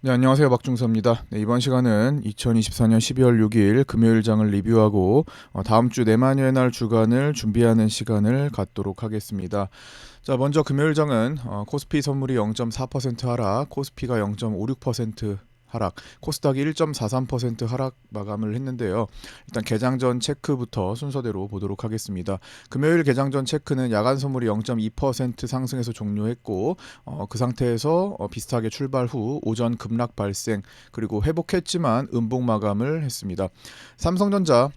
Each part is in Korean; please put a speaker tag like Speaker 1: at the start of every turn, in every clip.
Speaker 1: 네, 안녕하세요. 박중서입니다. 네, 이번 시간은 2024년 12월 6일 금요일장을 리뷰하고 다음 주 내만여의 날 주간을 준비하는 시간을 갖도록 하겠습니다. 자, 먼저 금요일장은 코스피 선물이 0.4% 하락, 코스피가 0.56% 하락, 코스닥이 1.43% 하락 마감을 했는데요. 일단 개장 전 체크부터 순서대로 보도록 하겠습니다. 금요일 개장 전 체크는 야간 선물이 0.2% 상승해서 종료했고 그 상태에서 비슷하게 출발 후 오전 급락 발생 그리고 회복했지만 음봉 마감을 했습니다. 삼성전자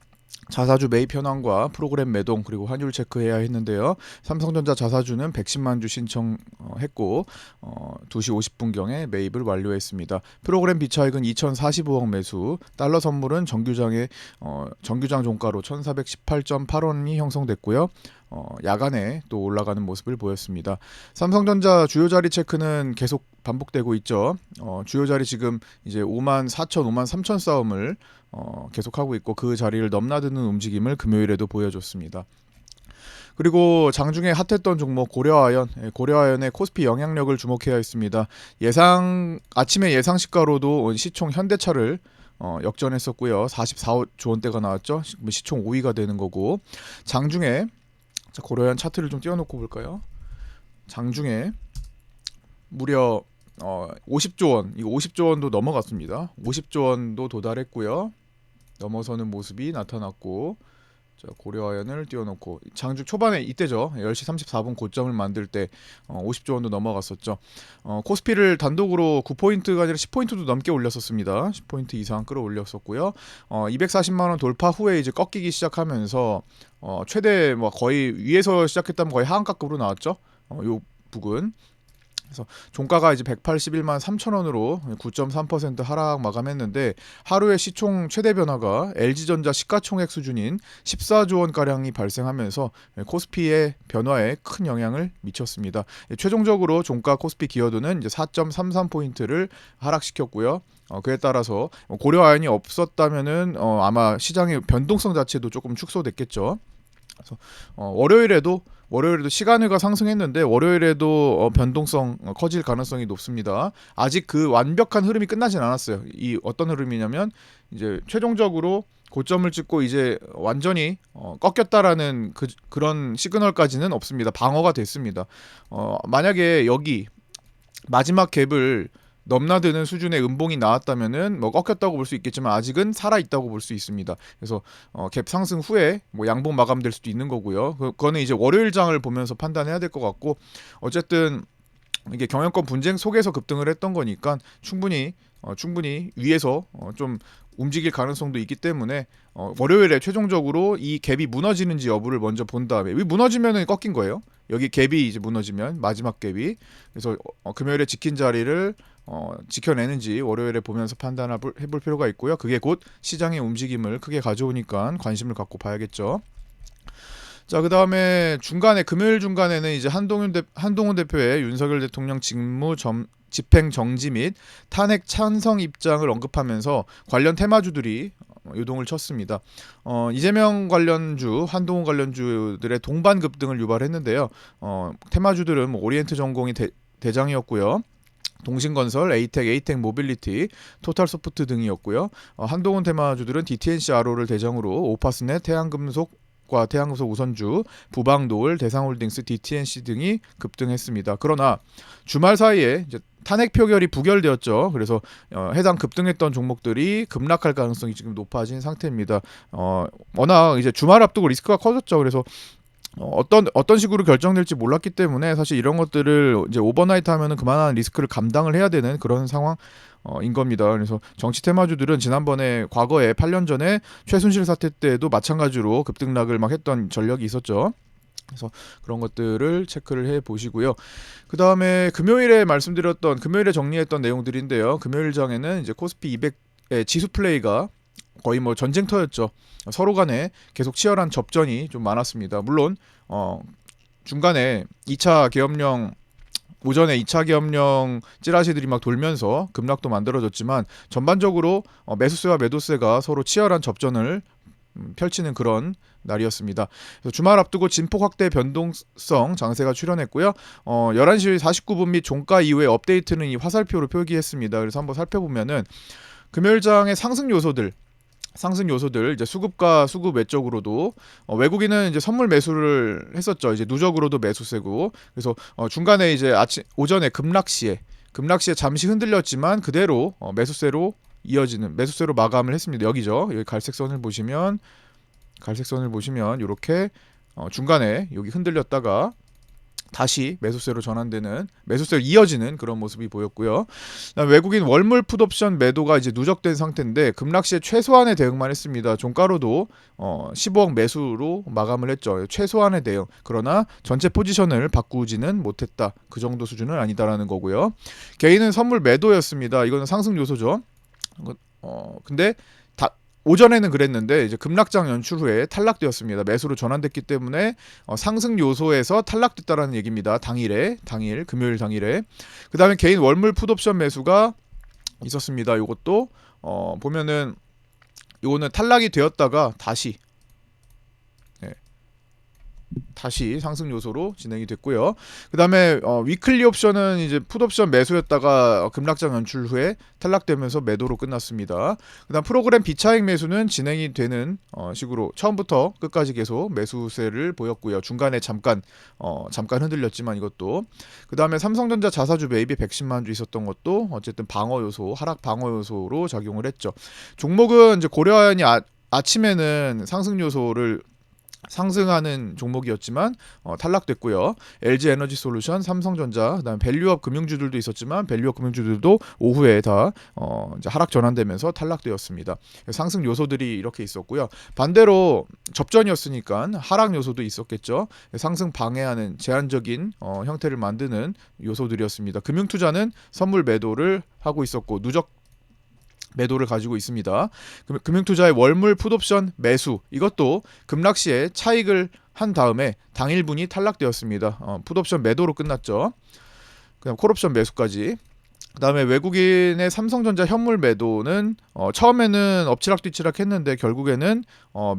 Speaker 1: 자사주 매입 현황과 프로그램 매동 그리고 환율 체크해야 했는데요. 삼성전자 자사주는 110만 주 신청했고 2시 50분경에 매입을 완료했습니다. 프로그램 비차익은 2,045억 매수, 달러 선물은 정규장 종가로 1,418.8원이 형성됐고요. 야간에 또 올라가는 모습을 보였습니다. 삼성전자 주요 자리 체크는 계속 반복되고 있죠. 주요 자리 지금 이제 5만 4천, 5만 3천 싸움을 계속하고 있고 그 자리를 넘나드는 움직임을 금요일에도 보여줬습니다. 그리고 장중에 핫했던 종목 고려아연의 코스피 영향력을 주목해야 했습니다. 아침에 예상 시가로도 시총 현대차를 역전했었고요. 44조 원대가 나왔죠. 시총 5위가 되는 거고 장중에 고려아연 차트를 좀 띄워놓고 볼까요? 장중에 무려 50조 원, 이거 50조 원도 넘어갔습니다. 50조 원도 도달했고요. 넘어서는 모습이 나타났고, 자, 고려아연을 띄워놓고 장중 초반에 이때죠. 10시 34분 고점을 만들 때 50조 원도 넘어갔었죠. 코스피를 단독으로 9포인트가 아니라 10포인트도 넘게 올렸었습니다. 10포인트 이상 끌어올렸었고요. 240만 원 돌파 후에 이제 꺾이기 시작하면서 최대 뭐 거의 위에서 시작했다면 거의 하한가급으로 나왔죠. 요 부근. 그래서 종가가 이제 181만 3천 원으로 9.3% 하락 마감했는데 하루의 시총 최대 변화가 LG전자 시가총액 수준인 14조 원 가량이 발생하면서 코스피의 변화에 큰 영향을 미쳤습니다. 최종적으로 종가 코스피 기여도는 이제 4.33포인트를 하락시켰고요. 그에 따라서 고려아연이 없었다면은 아마 시장의 변동성 자체도 조금 축소됐겠죠. 그래서 월요일에도 시간외가 상승했는데 월요일에도 변동성 커질 가능성이 높습니다. 아직 그 완벽한 흐름이 끝나진 않았어요. 이 어떤 흐름이냐면 이제 최종적으로 고점을 찍고 이제 완전히 꺾였다라는 그런 시그널까지는 없습니다. 방어가 됐습니다. 만약에 여기 마지막 갭을 넘나드는 수준의 음봉이 나왔다면은 뭐 꺾였다고 볼 수 있겠지만 아직은 살아 있다고 볼 수 있습니다. 그래서 갭 상승 후에 뭐 양봉 마감될 수도 있는 거고요. 그거는 이제 월요일장을 보면서 판단해야 될 것 같고 어쨌든 이게 경영권 분쟁 속에서 급등을 했던 거니까 충분히 위에서 좀 움직일 가능성도 있기 때문에 월요일에 최종적으로 이 갭이 무너지는지 여부를 먼저 본 다음에 무너지면은 꺾인 거예요. 여기 갭이 이제 무너지면 마지막 갭이 그래서 금요일에 지킨 자리를 지켜내는지 월요일에 보면서 판단해볼 필요가 있고요. 그게 곧 시장의 움직임을 크게 가져오니까 관심을 갖고 봐야겠죠. 자, 그 다음에 금요일 중간에는 이제 한동훈 대표의 윤석열 대통령 집행 정지 및 탄핵 찬성 입장을 언급하면서 관련 테마주들이 요동을 쳤습니다. 이재명 관련주, 한동훈 관련주들의 동반 급등을 유발했는데요. 테마주들은 뭐 오리엔트전공이 대장이었고요. 동신건설, 에이텍 모빌리티, 토탈소프트 등이었고요. 한동훈 테마주들은 DTNC RO를 대장으로 오파스넷, 태양금속 우선주, 부방노을, 대상홀딩스, DTNC 등이 급등했습니다. 그러나 주말 사이에 이제 탄핵 표결이 부결되었죠. 그래서 해당 급등했던 종목들이 급락할 가능성이 지금 높아진 상태입니다. 워낙 이제 주말 앞두고 리스크가 커졌죠. 그래서 어떤 식으로 결정될지 몰랐기 때문에 사실 이런 것들을 이제 오버나이트 하면은 그만한 리스크를 감당을 해야 되는 그런 상황인 겁니다. 그래서 정치 테마주들은 과거에 8년 전에 최순실 사태 때도 마찬가지로 급등락을 막 했던 전력이 있었죠. 그래서 그런 것들을 체크를 해 보시고요. 그 다음에 금요일에 정리했던 내용들인데요. 금요일장에는 이제 코스피 200의 지수 플레이가 거의 뭐 전쟁터였죠. 서로 간에 계속 치열한 접전이 좀 많았습니다. 물론 중간에 오전에 2차 계엄령 찌라시들이 막 돌면서 급락도 만들어졌지만 전반적으로 매수세와 매도세가 서로 치열한 접전을 펼치는 그런 날이었습니다. 그래서 주말 앞두고 진폭 확대 변동성 장세가 출현했고요. 11시 49분 및 종가 이후에 업데이트는 이 화살표로 표기했습니다. 그래서 한번 살펴보면은 금요일장의 상승 요소들 이제 수급과 수급 외적으로도 외국인은 이제 선물 매수를 했었죠. 이제 누적으로도 매수세고. 그래서 중간에 이제 오전에 급락시에 잠시 흔들렸지만 그대로 매수세로 마감을 했습니다. 여기죠. 여기 갈색선을 보시면 이렇게 중간에 여기 흔들렸다가 다시 매수세로 이어지는 그런 모습이 보였고요. 외국인 월물 풋옵션 매도가 이제 누적된 상태인데 급락시에 최소한의 대응만 했습니다. 종가로도 15억 매수로 마감을 했죠. 최소한의 대응. 그러나 전체 포지션을 바꾸지는 못했다. 그 정도 수준은 아니다라는 거고요. 개인은 선물 매도였습니다. 이거는 상승 요소죠. 근데 오전에는 그랬는데 이제 급락장 연출 후에 탈락되었습니다. 매수로 전환됐기 때문에 상승 요소에서 탈락됐다라는 얘기입니다. 금요일 당일에. 그 다음에 개인 월물 풋옵션 매수가 있었습니다. 이것도 보면은 이거는 탈락이 되었다가 다시 상승 요소로 진행이 됐고요. 그 다음에 위클리 옵션은 이제 풋옵션 매수였다가 급락장 연출 후에 탈락되면서 매도로 끝났습니다. 그 다음 프로그램 비차익 매수는 진행이 되는 식으로 처음부터 끝까지 계속 매수세를 보였고요. 중간에 잠깐 흔들렸지만 이것도. 그 다음에 삼성전자 자사주 매입이 110만 주 있었던 것도 어쨌든 하락 방어 요소로 작용을 했죠. 종목은 이제 고려아연이 아침에는 상승 요소를 상승하는 종목이었지만 탈락됐고요. LG에너지솔루션, 삼성전자, 그다음에 밸류업 금융주들도 있었지만 밸류업 금융주들도 오후에 다 이제 하락 전환되면서 탈락되었습니다. 상승 요소들이 이렇게 있었고요. 반대로 접전이었으니까 하락 요소도 있었겠죠. 상승 방해하는 제한적인 형태를 만드는 요소들이었습니다. 금융투자는 선물 매도를 하고 있었고 누적 매도를 가지고 있습니다. 금융투자의 월물 풋옵션 매수 이것도 급락시에 차익을 한 다음에 당일분이 탈락되었습니다. 풋옵션 매도로 끝났죠. 그다음 콜옵션 매수까지. 그다음에 외국인의 삼성전자 현물 매도는 처음에는 엎치락뒤치락 했는데 결국에는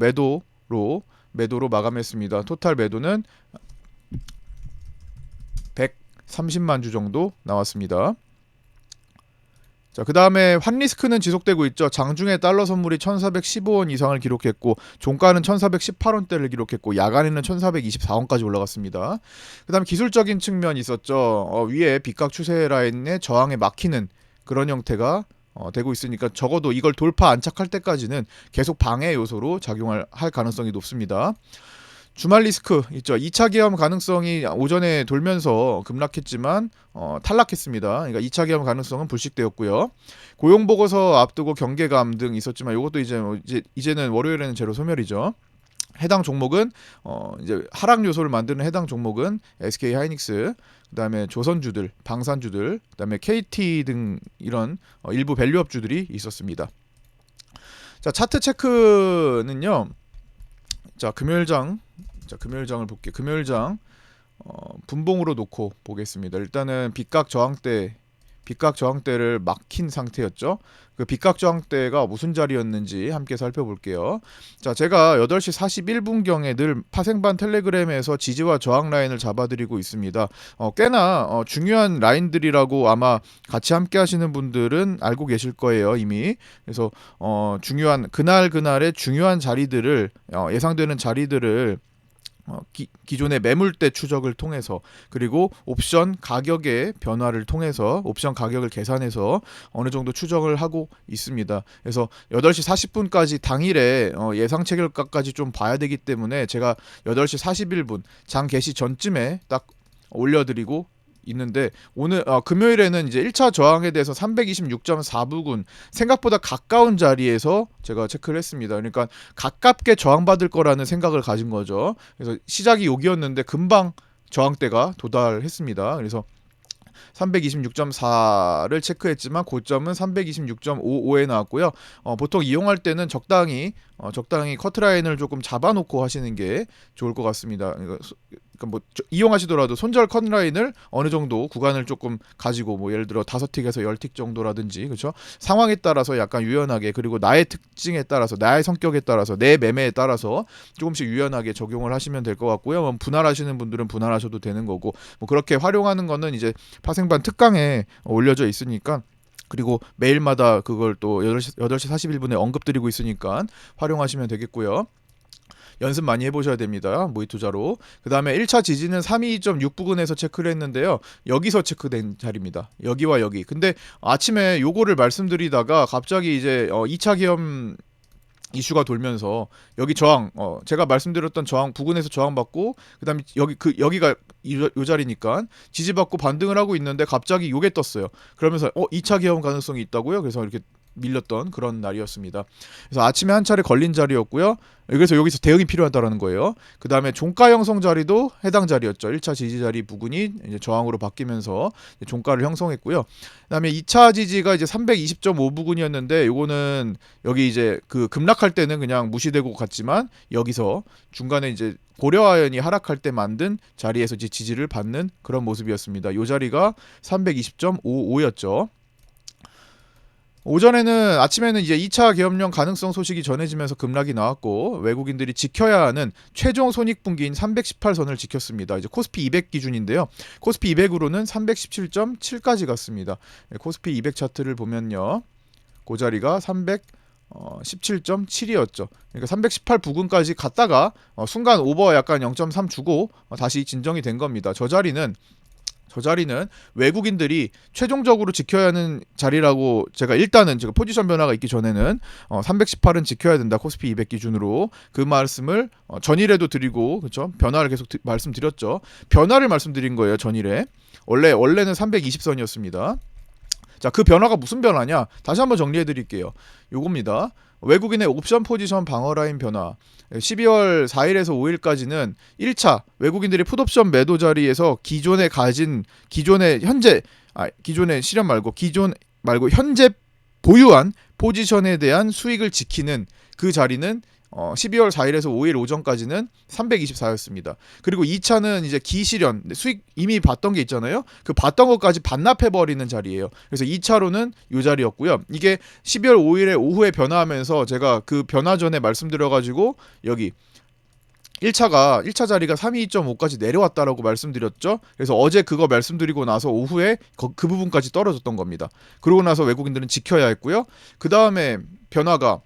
Speaker 1: 매도로 마감했습니다. 토탈 매도는 130만 주 정도 나왔습니다. 자, 그 다음에 환리스크는 지속되고 있죠. 장중에 달러 선물이 1415원 이상을 기록했고 종가는 1418원대를 기록했고 야간에는 1424원까지 올라갔습니다. 그 다음에 기술적인 측면이 있었죠. 위에 빗각 추세 라인에 저항에 막히는 그런 형태가 되고 있으니까 적어도 이걸 돌파 안착할 때까지는 계속 방해 요소로 작용할 가능성이 높습니다. 주말 리스크 있죠. 2차 계엄 가능성이 오전에 돌면서 급락했지만 탈락했습니다. 그러니까 2차 계엄 가능성은 불식되었고요. 고용 보고서 앞두고 경계감 등 있었지만 이것도 이제는 월요일에는 제로 소멸이죠. 해당 종목은 이제 하락 요소를 만드는 해당 종목은 SK 하이닉스, 그다음에 조선주들, 방산주들, 그다음에 KT 등 이런 일부 밸류업주들이 있었습니다. 자, 차트 체크는요. 자, 금요일장을 볼게요. 금요일장 분봉으로 놓고 보겠습니다. 일단은 빗각 저항대를 막힌 상태였죠. 그 빗각 저항대가 무슨 자리였는지 함께 살펴볼게요. 자, 제가 8시 41분경에 늘 파생반 텔레그램에서 지지와 저항 라인을 잡아드리고 있습니다. 꽤나 중요한 라인들이라고 아마 같이 함께 하시는 분들은 알고 계실 거예요, 이미. 그래서 중요한 그날의 중요한 자리들을 예상되는 자리들을 기존의 매물대 추적을 통해서 그리고 옵션 가격의 변화를 통해서 옵션 가격을 계산해서 어느 정도 추적을 하고 있습니다. 그래서 8시 40분까지 당일에 예상 체결가까지 좀 봐야 되기 때문에 제가 8시 41분 장 개시 전쯤에 딱 올려드리고 있는데 오늘 금요일에는 이제 1차 저항에 대해서 326.4부근 생각보다 가까운 자리에서 제가 체크를 했습니다. 그러니까 가깝게 저항받을 거라는 생각을 가진 거죠. 그래서 시작이 여기였는데 금방 저항대가 도달했습니다. 그래서 326.4를 체크했지만 고점은 326.55에 나왔고요. 보통 이용할 때는 적당히 커트라인을 조금 잡아놓고 하시는 게 좋을 것 같습니다. 그러니까 뭐 이용하시더라도 손절 컷라인을 어느 정도 구간을 조금 가지고 뭐 예를 들어 5틱에서 10틱 정도라든지 그렇죠? 상황에 따라서 약간 유연하게 그리고 나의 특징에 따라서 나의 성격에 따라서 내 매매에 따라서 조금씩 유연하게 적용을 하시면 될 것 같고요. 뭐 분할하시는 분들은 분할하셔도 되는 거고 뭐 그렇게 활용하는 거는 이제 파생반 특강에 올려져 있으니까 그리고 매일마다 그걸 또 8시 41분에 언급드리고 있으니까 활용하시면 되겠고요. 연습 많이 해보셔야 됩니다. 모의 투자로. 그 다음에 1차 지지는 32.6 부근에서 체크를 했는데요. 여기서 체크된 자리입니다. 여기와 여기. 근데 아침에 요거를 말씀드리다가 갑자기 이제 2차 기업 이슈가 돌면서 여기 저항 제가 말씀드렸던 저항 부근에서 저항받고 그다음에 여기가 요 자리니까 지지받고 반등을 하고 있는데 갑자기 요게 떴어요. 그러면서 2차 개헌 가능성이 있다고요. 그래서 이렇게 밀렸던 그런 날이었습니다. 그래서 아침에 한 차례 걸린 자리였고요. 그래서 여기서 대응이 필요하다라는 거예요. 그 다음에 종가 형성 자리도 해당 자리였죠. 1차 지지 자리 부근이 이제 저항으로 바뀌면서 종가를 형성했고요. 그 다음에 2차 지지가 이제 320.5 부근이었는데 요거는 여기 이제 그 급락할 때는 그냥 무시되고 갔지만 여기서 중간에 이제 고려아연이 하락할 때 만든 자리에서 이제 지지를 받는 그런 모습이었습니다. 요 자리가 320.55였죠. 오전에는 아침에는 이제 2차 계엄령 가능성 소식이 전해지면서 급락이 나왔고 외국인들이 지켜야 하는 최종 손익분기인 318선을 지켰습니다. 이제 코스피 200 기준인데요. 코스피 200으로는 317.7까지 갔습니다. 코스피 200 차트를 보면요. 그 자리가 317.7이었죠. 그러니까 318 부근까지 갔다가 순간 오버 약간 0.3 주고 다시 진정이 된 겁니다. 저 자리는 외국인들이 최종적으로 지켜야 하는 자리라고 제가 일단은 제가 포지션 변화가 있기 전에는 318은 지켜야 된다. 코스피 200 기준으로 그 말씀을 전일에도 드리고 그렇죠? 변화를 계속 말씀드렸죠. 변화를 말씀드린 거예요. 전일에. 원래는 320선이었습니다. 자, 그 변화가 무슨 변화냐? 다시 한번 정리해 드릴게요. 요겁니다. 외국인의 옵션 포지션 방어 라인 변화. 12월 4일에서 5일까지는 1차 외국인들이 풋옵션 매도 자리에서 기존에 현재 보유한 포지션에 대한 수익을 지키는 그 자리는 12월 4일에서 5일 오전까지는 324였습니다. 그리고 2차는 이제 기실현 수익 이미 봤던 게 있잖아요. 그 봤던 것까지 반납해버리는 자리예요. 그래서 2차로는 이 자리였고요. 이게 12월 5일에 오후에 변화하면서 제가 그 변화 전에 말씀드려가지고 여기 1차 자리가 32.5까지 내려왔다라고 말씀드렸죠. 그래서 어제 그거 말씀드리고 나서 오후에 그 부분까지 떨어졌던 겁니다. 그러고 나서 외국인들은 지켜야 했고요. 그 다음에 변화가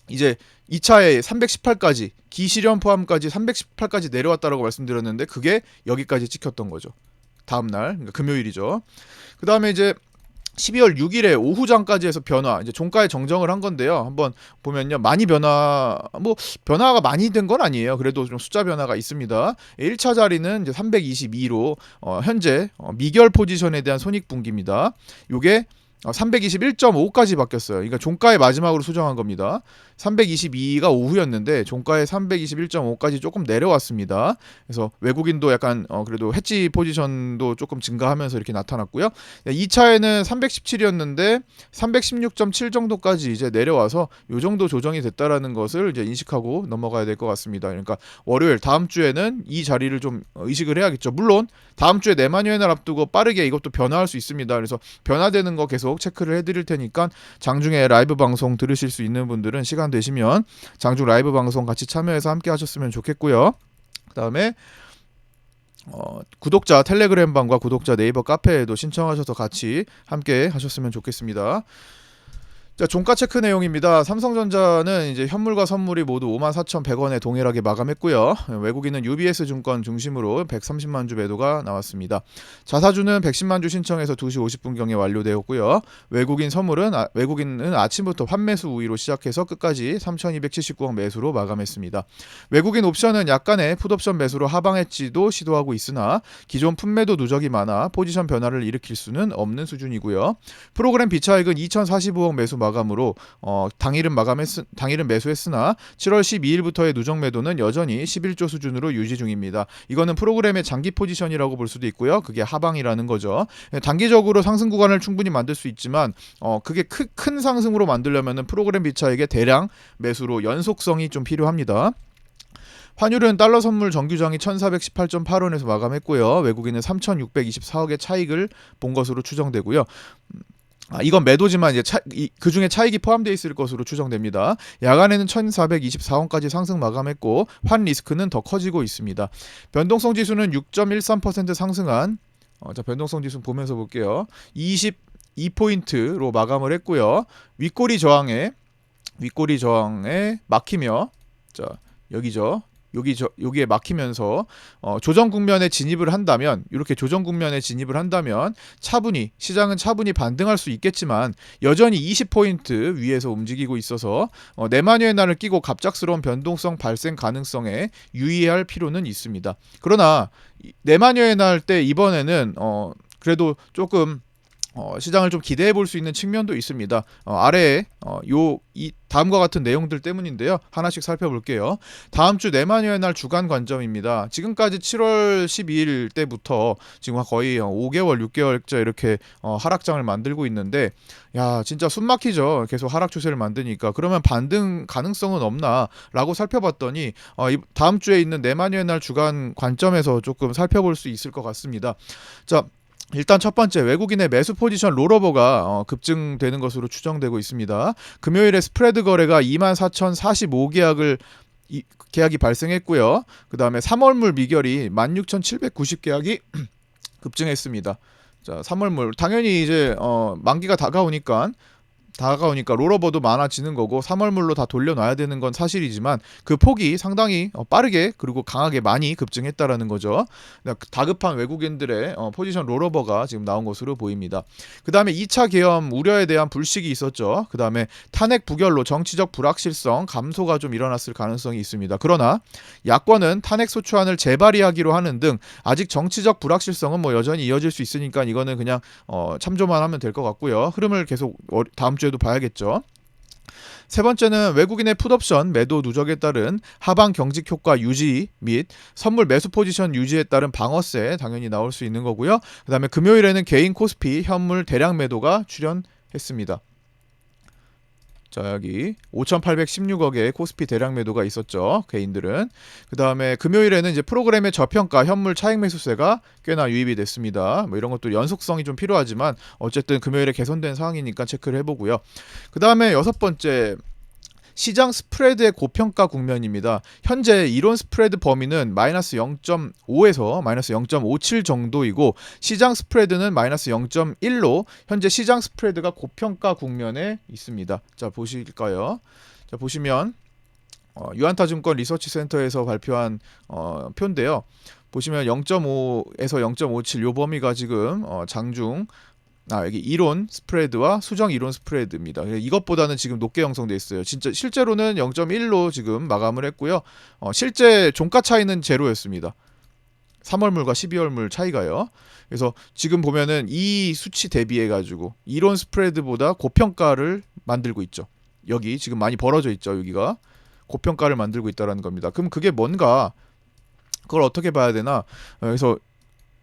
Speaker 1: 이제 2차에 318까지 기실현 포함까지 318까지 내려왔다라고 말씀드렸는데 그게 여기까지 찍혔던 거죠. 다음날 그러니까 금요일이죠. 그 다음에 이제 12월 6일에 오후장까지 해서 변화 이제 종가에 정정을 한 건데요. 한번 보면요. 변화가 많이 된 건 아니에요. 그래도 좀 숫자 변화가 있습니다. 1차 자리는 이제 322로 현재 미결 포지션에 대한 손익 분기입니다. 요게 321.5까지 바뀌었어요. 그러니까 종가의 마지막으로 수정한 겁니다. 322가 오후였는데 종가의 321.5까지 조금 내려왔습니다. 그래서 외국인도 약간 그래도 해지 포지션도 조금 증가하면서 이렇게 나타났고요. 2차에는 317이었는데 316.7 정도까지 이제 내려와서 요 정도 조정이 됐다라는 것을 이제 인식하고 넘어가야 될 것 같습니다. 그러니까 월요일 다음 주에는 이 자리를 좀 의식을 해야겠죠. 물론 다음 주에 내만여행을 앞두고 빠르게 이것도 변화할 수 있습니다. 그래서 변화되는 거 계속 체크를 해드릴 테니까 장중에 라이브 방송 들으실 수 있는 분들은 시간 되시면 장중 라이브 방송 같이 참여해서 함께 하셨으면 좋겠고요. 그 다음에 구독자 텔레그램 방과 구독자 네이버 카페에도 신청하셔서 같이 함께 하셨으면 좋겠습니다. 자, 종가 체크 내용입니다. 삼성전자는 이제 현물과 선물이 모두 54,100원에 동일하게 마감했고요. 외국인은 UBS 증권 중심으로 130만 주 매도가 나왔습니다. 자사주는 110만 주 신청해서 2시 50분경에 완료되었고요. 외국인은 아침부터 환매수 우위로 시작해서 끝까지 3,279원 매수로 마감했습니다. 외국인 옵션은 약간의 풋옵션 매수로 하방 엣지도 시도하고 있으나 기존 풋매도 누적이 많아 포지션 변화를 일으킬 수는 없는 수준이고요. 프로그램 비차익은 2,045억 매수 마감으로 당일은 매수했으나 7월 12일부터의 누적 매도는 여전히 11조 수준으로 유지 중입니다. 이거는 프로그램의 장기 포지션이라고 볼 수도 있고요. 그게 하방이라는 거죠. 단기적으로 상승 구간을 충분히 만들 수 있지만 그게 큰 상승으로 만들려면 프로그램 비차익의 대량 매수로 연속성이 좀 필요합니다. 환율은 달러 선물 정규장이 1418.8원에서 마감했고요. 외국인은 3624억의 차익을 본 것으로 추정되고요. 이건 매도지만 이제 그 중에 차익이 포함되어 있을 것으로 추정됩니다. 야간에는 1424원까지 상승 마감했고 환 리스크는 더 커지고 있습니다. 변동성 지수는 6.13% 상승한 변동성 지수 보면서 볼게요. 22포인트로 마감을 했고요. 윗꼬리 저항에 막히며 자, 여기죠. 여기에 막히면서 조정 국면에 진입을 한다면, 이렇게 조정 국면에 진입을 한다면 시장은 차분히 반등할 수 있겠지만 여전히 20포인트 위에서 움직이고 있어서 내마녀의 날을 끼고 갑작스러운 변동성 발생 가능성에 유의할 필요는 있습니다. 그러나 내마녀의 날 때 이번에는 그래도 조금 시장을 좀 기대해 볼 수 있는 측면도 있습니다. 아래에 이 다음과 같은 내용들 때문인데요. 하나씩 살펴볼게요. 다음 주 내마녀의 날 주간 관점입니다. 지금까지 7월 12일 때부터 지금 거의 5개월, 6개월째 이렇게 하락장을 만들고 있는데, 야, 진짜 숨 막히죠. 계속 하락 추세를 만드니까. 그러면 반등 가능성은 없나라고 살펴봤더니 다음 주에 있는 내마녀의 날 주간 관점에서 조금 살펴볼 수 있을 것 같습니다. 자, 일단 첫 번째, 외국인의 매수 포지션 롤오버가 급증되는 것으로 추정되고 있습니다. 금요일에 스프레드 거래가 24,045계약을 계약이 발생했고요. 그 다음에 3월물 미결이 16,790계약이 급증했습니다. 자, 3월물 당연히 이제 만기가 다가오니까 롤오버도 많아지는 거고 3월물로 다 돌려놔야 되는 건 사실이지만 그 폭이 상당히 빠르게 그리고 강하게 많이 급증했다라는 거죠. 다급한 외국인들의 포지션 롤오버가 지금 나온 것으로 보입니다. 그 다음에 2차 계엄 우려에 대한 불식이 있었죠. 그 다음에 탄핵 부결로 정치적 불확실성 감소가 좀 일어났을 가능성이 있습니다. 그러나 야권은 탄핵 소추안을 재발의하기로 하는 등 아직 정치적 불확실성은 여전히 이어질 수 있으니까 이거는 그냥 참조만 하면 될 것 같고요. 흐름을 계속 다음 주에도 봐야겠죠. 세 번째는 외국인의 풋옵션 매도 누적에 따른 하방 경직 효과 유지 및 선물 매수 포지션 유지에 따른 방어세 당연히 나올 수 있는 거고요. 그 다음에 금요일에는 개인 코스피 현물 대량 매도가 출현했습니다. 자, 여기 5,816억의 코스피 대량 매도가 있었죠. 개인들은. 그 다음에 금요일에는 이제 프로그램의 저평가 현물 차익 매수세가 꽤나 유입이 됐습니다. 이런 것도 연속성이 좀 필요하지만 어쨌든 금요일에 개선된 상황이니까 체크를 해보고요. 그 다음에 여섯 번째, 시장 스프레드의 고평가 국면입니다. 현재 이론 스프레드 범위는 마이너스 0.5에서 마이너스 0.57 정도이고 시장 스프레드는 마이너스 0.1로 현재 시장 스프레드가 고평가 국면에 있습니다. 자, 보실까요? 자, 보시면 유한타증권 리서치 센터에서 발표한 표인데요. 보시면 0.5에서 0.57 요 범위가 지금 장중 여기 이론 스프레드와 수정 이론 스프레드입니다. 이것보다는 지금 높게 형성돼 있어요. 진짜 실제로는 0.1로 지금 마감을 했고요. 실제 종가 차이는 제로였습니다. 3월물과 12월물 차이가요. 그래서 지금 보면은 이 수치 대비해 가지고 이론 스프레드보다 고평가를 만들고 있죠. 여기 지금 많이 벌어져 있죠. 여기가 고평가를 만들고 있다라는 겁니다. 그럼 그게 뭔가, 그걸 어떻게 봐야 되나? 그래서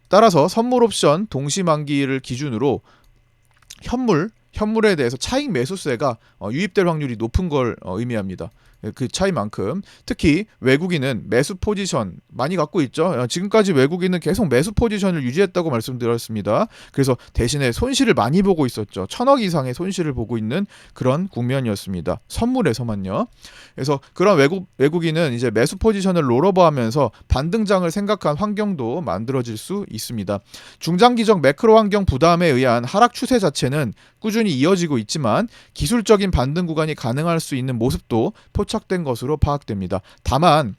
Speaker 1: 따라서 선물 옵션 동시 만기를 기준으로 현물에 대해서 차익 매수세가 유입될 확률이 높은 걸 의미합니다. 그 차이만큼 특히 외국인은 매수 포지션 많이 갖고 있죠. 지금까지 외국인은 계속 매수 포지션을 유지했다고 말씀드렸습니다. 그래서 대신에 손실을 많이 보고 있었죠. 1,000억 이상의 손실을 보고 있는 그런 국면이었습니다. 선물에서만요. 그래서 그런 외국인은 이제 매수 포지션을 롤오버하면서 반등장을 생각한 환경도 만들어질 수 있습니다. 중장기적 매크로 환경 부담에 의한 하락 추세 자체는 꾸준히 이어지고 있지만 기술적인 반등 구간이 가능할 수 있는 모습도 포착된 것으로 파악됩니다. 다만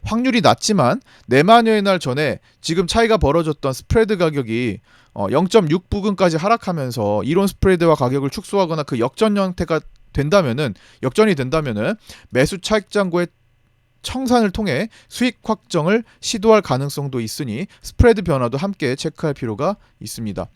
Speaker 1: 확률이 낮지만 내마녀의 날 전에 지금 차이가 벌어졌던 스프레드 가격이 0.6 부근까지 하락하면서 이론 스프레드와 가격을 축소하거나 그 역전이 된다면은 매수 차익 잔고의 청산을 통해 수익 확정을 시도할 가능성도 있으니 스프레드 변화도 함께 체크할 필요가 있습니다.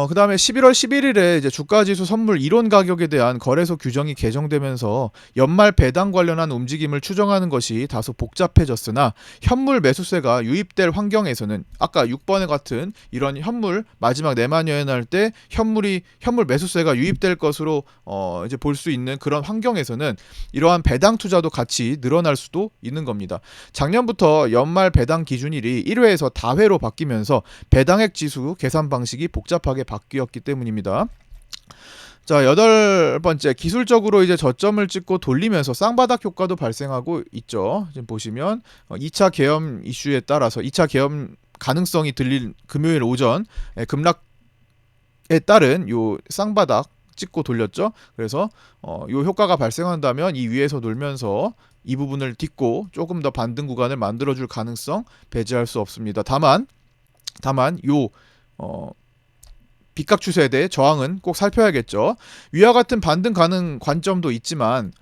Speaker 1: 그다음에 11월 11일에 이제 주가지수 선물 이론 가격에 대한 거래소 규정이 개정되면서 연말 배당 관련한 움직임을 추정하는 것이 다소 복잡해졌으나 현물 매수세가 유입될 환경에서는 아까 6번에 같은 이런 현물 마지막 내만여행할 때 현물 매수세가 유입될 것으로 이제 볼 수 있는 그런 환경에서는 이러한 배당 투자도 같이 늘어날 수도 있는 겁니다. 작년부터 연말 배당 기준일이 1회에서 다회로 바뀌면서 배당액 지수 계산 방식이 복잡하게 바뀌었기 때문입니다. 자, 여덟 번째, 기술적으로 이제 저점을 찍고 돌리면서 쌍바닥 효과도 발생하고 있죠. 지금 보시면 2차 계엄 이슈에 따라서 2차 계엄 가능성이 들린 금요일 오전 급락에 따른 요 쌍바닥 찍고 돌렸죠. 그래서 요 효과가 발생한다면 이 위에서 놀면서 이 부분을 딛고 조금 더 반등 구간을 만들어줄 가능성 배제할 수 없습니다. 다만 요 빗각 추세에 대해 저항은 꼭 살펴야겠죠. 위와 같은 반등 가능 관점도 있지만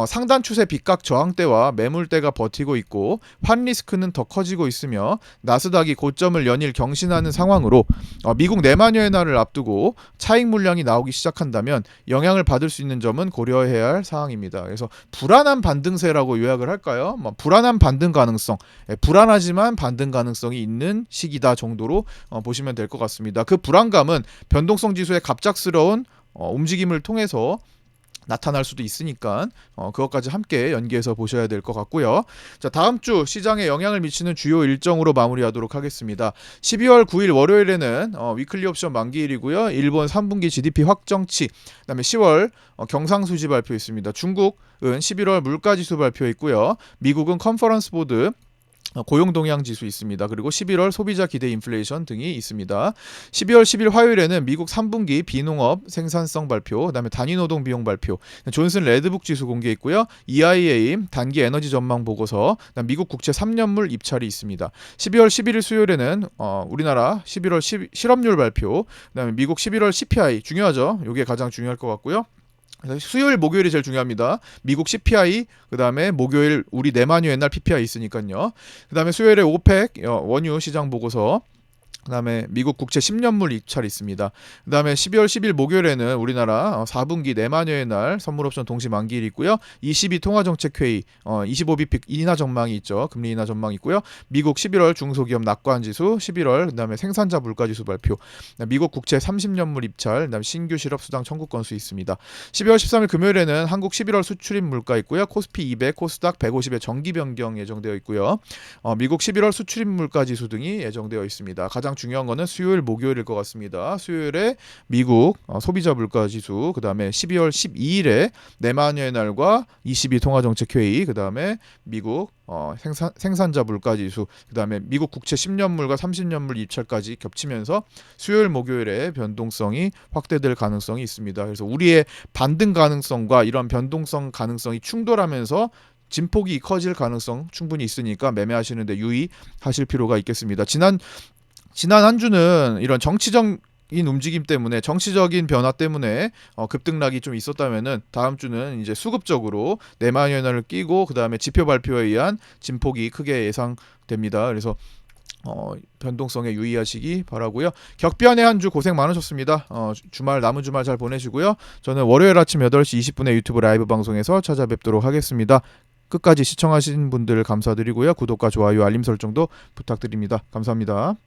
Speaker 1: 상단 추세 빗각 저항대와 매물대가 버티고 있고 환 리스크는 더 커지고 있으며 나스닥이 고점을 연일 경신하는 상황으로 미국 내만여의 날을 앞두고 차익 물량이 나오기 시작한다면 영향을 받을 수 있는 점은 고려해야 할 사항입니다. 그래서 불안한 반등세라고 요약을 할까요? 불안한 반등 가능성, 불안하지만 반등 가능성이 있는 시기다 정도로 보시면 될 것 같습니다. 그 불안감은 변동성 지수의 갑작스러운 움직임을 통해서 나타날 수도 있으니까 그것까지 함께 연계해서 보셔야 될 것 같고요. 자, 다음 주 시장에 영향을 미치는 주요 일정으로 마무리하도록 하겠습니다. 12월 9일 월요일에는 위클리 옵션 만기일이고요. 일본 3분기 GDP 확정치, 그다음에 10월 경상수지 발표 있습니다. 중국은 11월 물가지수 발표 있고요. 미국은 컨퍼런스 보드 고용동향 지수 있습니다. 그리고 11월 소비자 기대 인플레이션 등이 있습니다. 12월 10일 화요일에는 미국 3분기 비농업 생산성 발표, 그다음에 단위 노동 비용 발표, 존슨 레드북 지수 공개 있고요. EIA 단기 에너지 전망 보고서, 미국 국채 3년물 입찰이 있습니다. 12월 11일 수요일에는 우리나라 11월 실업률 발표, 그다음에 미국 11월 CPI 중요하죠. 이게 가장 중요할 것 같고요. 수요일 목요일이 제일 중요합니다. 미국 CPI, 그 다음에 목요일 우리 내만유 옛날 PPI 있으니까요. 그 다음에 수요일에 오펙 원유 시장 보고서, 그 다음에 미국 국채 10년물 입찰이 있습니다. 그 다음에 12월 10일 목요일에는 우리나라 4분기 내만여의 날 선물옵션 동시 만기일이 있고요. 22 통화정책회의 25bp 인하 전망이 있죠. 금리 인하 전망이 있고요. 미국 11월 중소기업 낙관지수 11월, 그 다음에 생산자 물가지수 발표, 미국 국채 30년물 입찰, 그 다음에 신규 실업수당 청구 건수 있습니다. 12월 13일 금요일에는 한국 11월 수출입 물가 있고요. 코스피 200, 코스닥 150의 정기 변경 예정되어 있고요. 미국 11월 수출입 물가지수 등이 예정되어 있습니다. 가장 중요한 거는 수요일 목요일일 것 같습니다. 수요일에 미국 소비자 물가 지수, 그 다음에 12월 12일에 내만여의 날과 22 통화정책회의, 그 다음에 미국 생산자 물가 지수, 그 다음에 미국 국채 10년물과 30년물 입찰까지 겹치면서 수요일 목요일에 변동성이 확대될 가능성이 있습니다. 그래서 우리의 반등 가능성과 이런 변동성 가능성이 충돌하면서 진폭이 커질 가능성 충분히 있으니까 매매하시는데 유의하실 필요가 있겠습니다. 지난 한 주는 이런 정치적인 움직임 때문에, 정치적인 변화 때문에 급등락이 좀 있었다면은 다음 주는 이제 수급적으로 내만여의 날을 끼고 그 다음에 지표 발표에 의한 진폭이 크게 예상됩니다. 그래서 변동성에 유의하시기 바라고요. 격변의 한 주 고생 많으셨습니다. 남은 주말 잘 보내시고요. 저는 월요일 아침 8시 20분에 유튜브 라이브 방송에서 찾아뵙도록 하겠습니다. 끝까지 시청하신 분들 감사드리고요. 구독과 좋아요, 알림 설정도 부탁드립니다. 감사합니다.